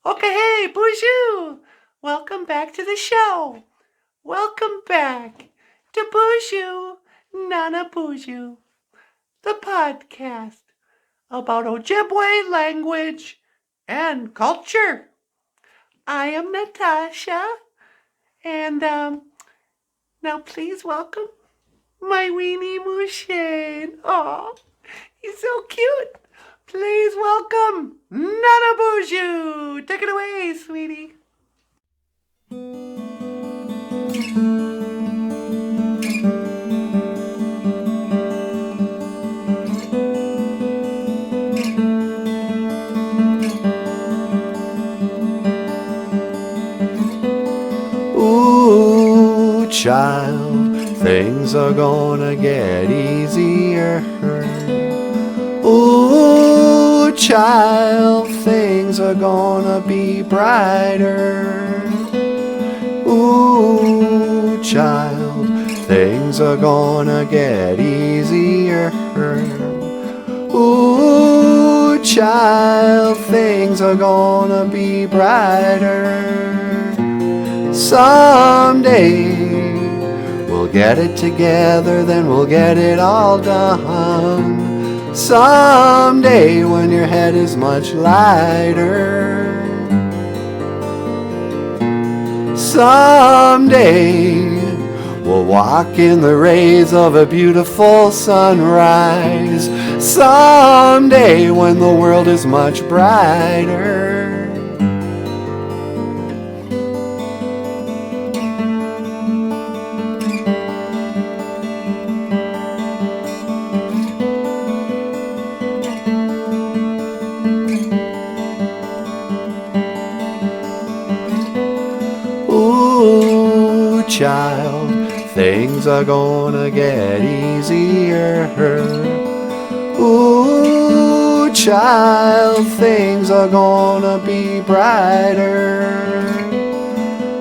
Okay, hey, BOOZHOO! Welcome back to the show. Welcome back to BOOZHOO, Nana BOOZHOO, the podcast about Ojibwe language and culture. I am Natasha, and now please welcome my weenie Mushane. Oh, he's so cute. Please welcome Nana BOOZHOO. Take it away, sweetie. Ooh, child, things are gonna get easier. Ooh, child, things are gonna be brighter. Ooh, child, things are gonna get easier. Ooh, child, things are gonna be brighter. Someday we'll get it together, then we'll get it all done. Someday when your head is much lighter. Someday we'll walk in the rays of a beautiful sunrise. Someday when the world is much brighter. Ooh, child, things are gonna get easier. Ooh, child, things are gonna be brighter.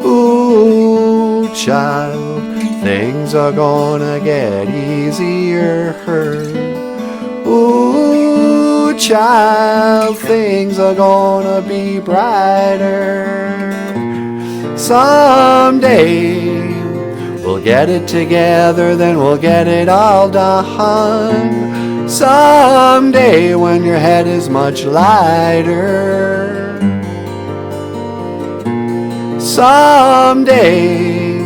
Ooh, child, things are gonna get easier. Ooh, child, things are gonna be brighter. Someday we'll get it together, then we'll get it all done. Someday when your head is much lighter. Someday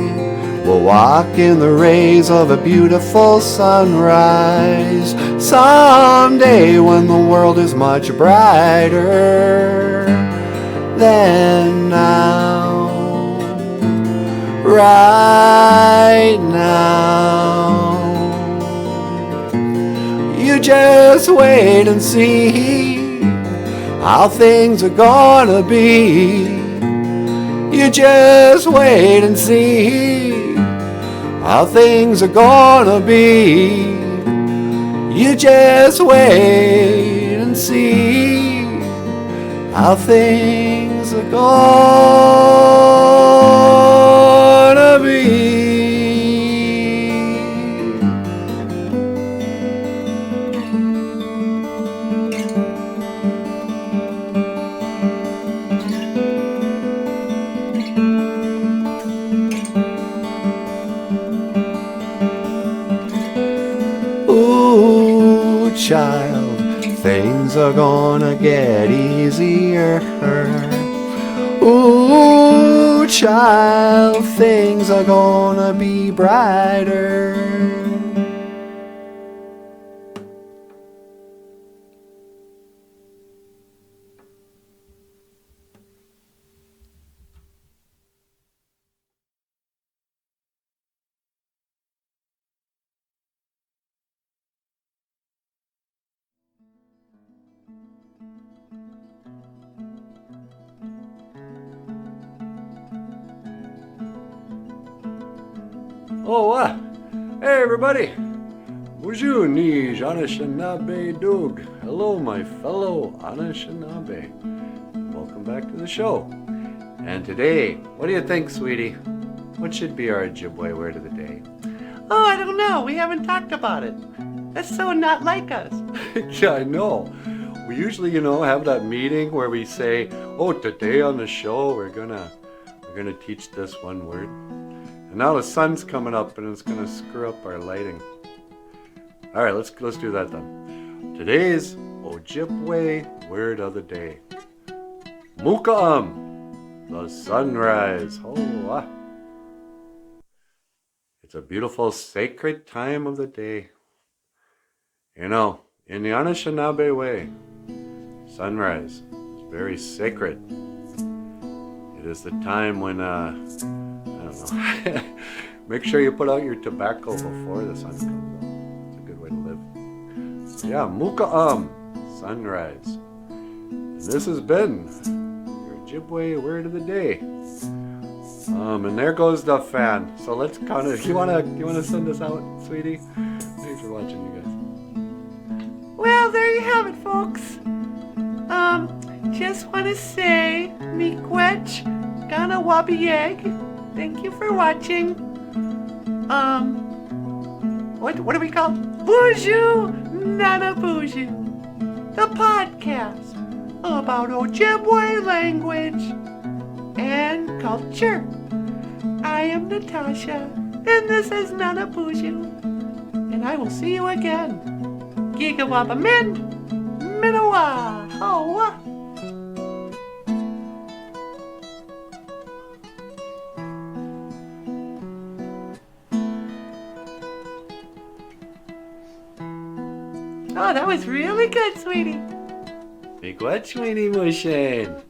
we'll walk in the rays of a beautiful sunrise. Someday when the world is much brighter than now. Right now, you just wait and see how things are gonna be. You just wait and see how things are gonna be. You just wait and see how things are gonna be. Ooh, child, things are gonna get easier. Ooh, child, things are gonna be brighter. Oh, hey everybody! BOOZHOO ni Anishinaabe Doog. Hello, my fellow Anishinaabe. Welcome back to the show. And today, what do you think, sweetie? What should be our Ojibwe word of the day? Oh, I don't know. We haven't talked about it. That's so not like us. Yeah, I know. we usually, have that meeting where we say, oh, today on the show we're gonna teach this one word. And now the sun's coming up and it's gonna screw up our lighting. All right, let's do that then. Today's Ojibwe word of the day. Mukaam, the sunrise. Oh, It's a beautiful, sacred time of the day. In the Anishinaabe way, sunrise is very sacred. It is the time when, I don't know, make sure you put out your tobacco before the sun comes up. It's a good way to live. Yeah, Mukaam, sunrise. And this has been your Ojibwe word of the day. And there goes the fan. So let's count it. You wanna send us out, sweetie? Thanks for watching, you guys. Well, there you have it, folks. Just want to say, miigwech, gana wabieg. Thank you for watching. What do we call? BOOZHOO, Nana BOOZHOO, the podcast about Ojibwe language and culture. I am Natasha, and this is Nana BOOZHOO, and I will see you again. Gigawaba min, minawa, hawa. Oh, that was really good, sweetie. Miigwech, Weenie Mushin.